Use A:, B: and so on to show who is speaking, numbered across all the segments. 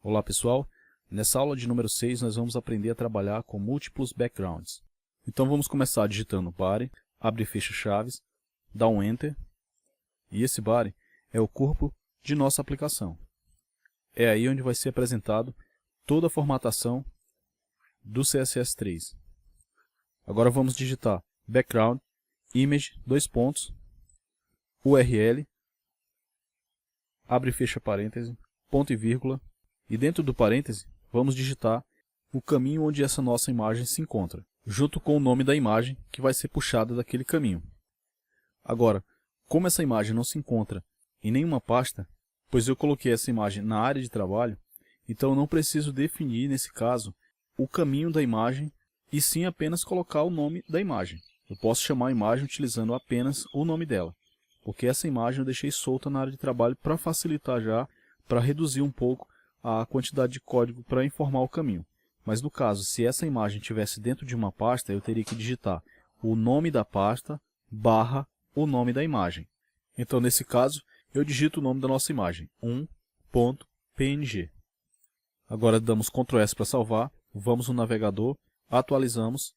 A: Olá pessoal, nessa aula de número 6 nós vamos aprender a trabalhar com múltiplos backgrounds. Então vamos começar digitando body, abre e fecha chaves, dá um Enter, e esse body é o corpo de nossa aplicação. É aí onde vai ser apresentado toda a formatação do CSS3. Agora vamos digitar background, image, URL, abre e fecha parêntese, ponto e vírgula, e dentro do parêntese vamos digitar o caminho onde essa nossa imagem se encontra, junto com o nome da imagem que vai ser puxada daquele caminho. Agora, como essa imagem não se encontra em nenhuma pasta, pois eu coloquei essa imagem na área de trabalho, então eu não preciso definir, nesse caso, o caminho da imagem, e sim apenas colocar o nome da imagem. Eu posso chamar a imagem utilizando apenas o nome dela, porque essa imagem eu deixei solta na área de trabalho para facilitar já, para reduzir um pouco a quantidade de código para informar o caminho. Mas no caso, se essa imagem estivesse dentro de uma pasta, eu teria que digitar o nome da pasta barra o nome da imagem. Então nesse caso, eu digito o nome da nossa imagem, 1.png. Agora damos Ctrl S para salvar, vamos no navegador, atualizamos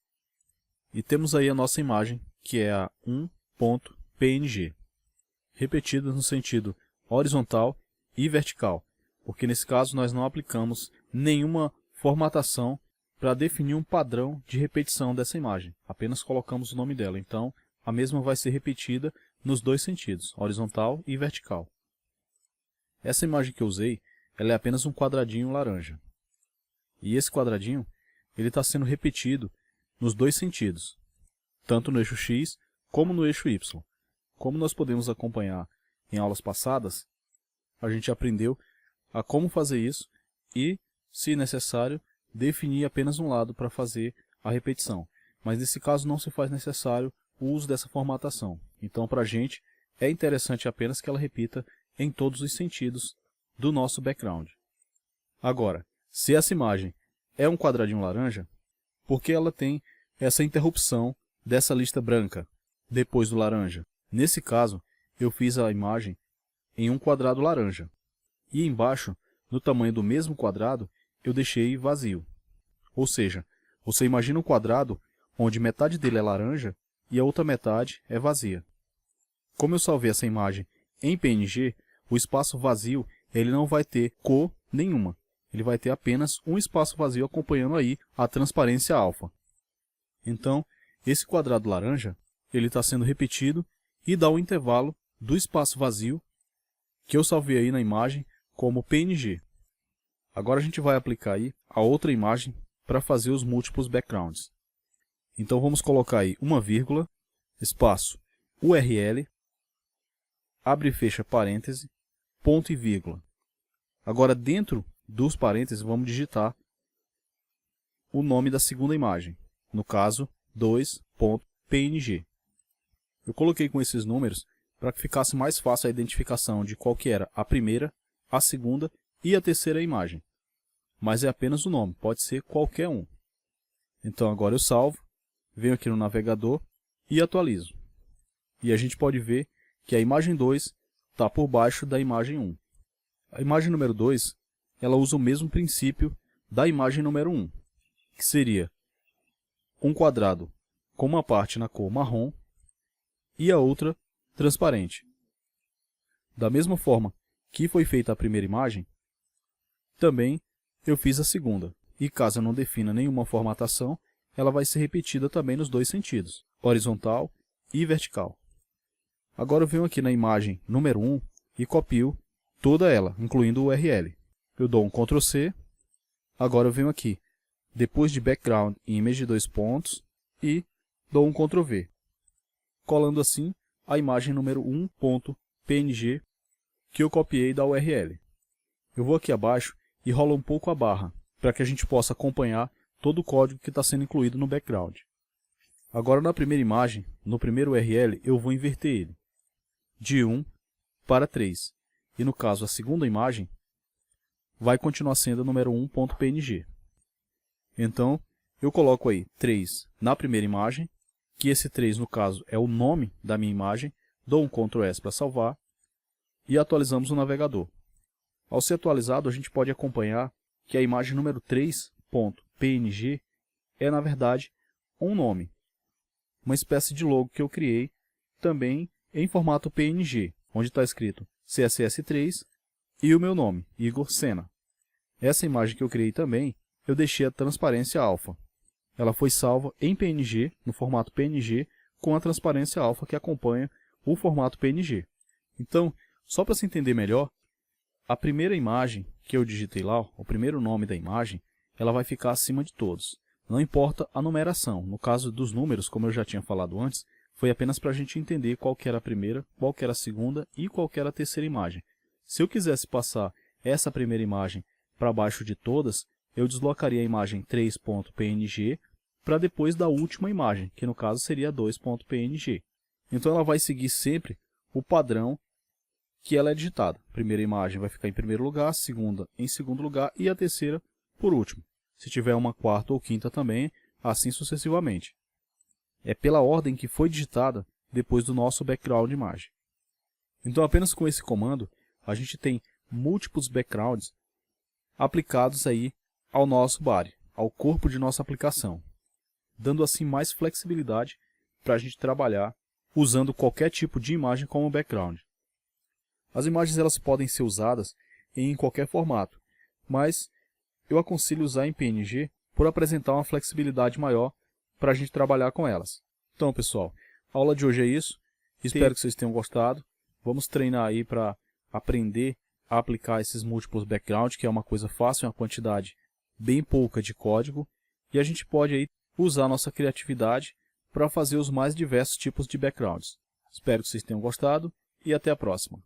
A: e temos aí a nossa imagem, que é a 1.png. Repetida no sentido horizontal e vertical, porque nesse caso nós não aplicamos nenhuma formatação para definir um padrão de repetição dessa imagem, apenas colocamos o nome dela, então a mesma vai ser repetida nos dois sentidos, horizontal e vertical. Essa imagem que eu usei, ela é apenas um quadradinho laranja, e esse quadradinho ele está sendo repetido nos dois sentidos, tanto no eixo X como no eixo Y. Como nós podemos acompanhar em aulas passadas, a gente aprendeu a como fazer isso e, se necessário, definir apenas um lado para fazer a repetição. Mas nesse caso não se faz necessário o uso dessa formatação. Então para a gente é interessante apenas que ela repita em todos os sentidos do nosso background. Agora, se essa imagem é um quadradinho laranja, por que ela tem essa interrupção dessa lista branca depois do laranja? Nesse caso, eu fiz a imagem em um quadrado laranja. E embaixo, no tamanho do mesmo quadrado, eu deixei vazio. Ou seja, você imagina um quadrado onde metade dele é laranja e a outra metade é vazia. Como eu salvei essa imagem em PNG, o espaço vazio ele não vai ter cor nenhuma. Ele vai ter apenas um espaço vazio acompanhando aí a transparência alfa. Então, esse quadrado laranja ele está sendo repetido e dá um intervalo do espaço vazio que eu salvei aí na imagem como PNG. Agora a gente vai aplicar aí a outra imagem para fazer os múltiplos backgrounds. Então vamos colocar aí uma vírgula, espaço URL, abre e fecha parêntese, ponto e vírgula. Agora dentro dos parênteses vamos digitar o nome da segunda imagem, no caso 2.png. Eu coloquei com esses números para que ficasse mais fácil a identificação de qual que era a primeira, a segunda e a terceira imagem. Mas é apenas o nome, pode ser qualquer um. Então agora eu salvo, venho aqui no navegador e atualizo. E a gente pode ver que a imagem 2 está por baixo da imagem 1. A imagem número 2, ela usa o mesmo princípio da imagem número 1, que seria um quadrado com uma parte na cor marrom e a outra transparente. Da mesma forma que foi feita a primeira imagem, também eu fiz a segunda. E caso eu não defina nenhuma formatação, ela vai ser repetida também nos dois sentidos, horizontal e vertical. Agora eu venho aqui na imagem número 1 e copio toda ela, incluindo o URL. Eu dou um Ctrl C, agora eu venho aqui, depois de background image e dou um Ctrl V, colando assim a imagem número 1.png que eu copiei da URL. Eu vou aqui abaixo e rolo um pouco a barra, para que a gente possa acompanhar todo o código que está sendo incluído no background. Agora na primeira imagem, no primeiro URL, eu vou inverter ele, de 1 para 3. E no caso a segunda imagem, vai continuar sendo a número 1.png. Então, eu coloco aí 3 na primeira imagem, que esse 3 no caso é o nome da minha imagem, dou um Ctrl S para salvar, e atualizamos o navegador. Ao ser atualizado, a gente pode acompanhar que a imagem número 3.png é, na verdade, um nome, uma espécie de logo que eu criei também em formato PNG, onde está escrito CSS3 e o meu nome, Igor Sena. Essa imagem que eu criei também, eu deixei a transparência alfa. Ela foi salva em PNG, no formato PNG, com a transparência alfa que acompanha o formato PNG. Então, só para se entender melhor, a primeira imagem que eu digitei lá, o primeiro nome da imagem, ela vai ficar acima de todos. Não importa a numeração. No caso dos números, como eu já tinha falado antes, foi apenas para a gente entender qual que era a primeira, qual que era a segunda e qual que era a terceira imagem. Se eu quisesse passar essa primeira imagem para baixo de todas, eu deslocaria a imagem 3.png para depois da última imagem, que no caso seria 2.png. Então ela vai seguir sempre o padrão que ela é digitada. A primeira imagem vai ficar em primeiro lugar, a segunda em segundo lugar e a terceira por último. Se tiver uma quarta ou quinta também, assim sucessivamente. É pela ordem que foi digitada depois do nosso background imagem. Então apenas com esse comando, a gente tem múltiplos backgrounds aplicados aí ao nosso body, ao corpo de nossa aplicação, dando assim mais flexibilidade para a gente trabalhar usando qualquer tipo de imagem como background. As imagens elas podem ser usadas em qualquer formato, mas eu aconselho usar em PNG por apresentar uma flexibilidade maior para a gente trabalhar com elas. Então, pessoal, a aula de hoje é isso. Espero que vocês tenham gostado. Vamos treinar aí para aprender a aplicar esses múltiplos backgrounds, que é uma coisa fácil, uma quantidade bem pouca de código. E a gente pode aí usar a nossa criatividade para fazer os mais diversos tipos de backgrounds. Espero que vocês tenham gostado e até a próxima.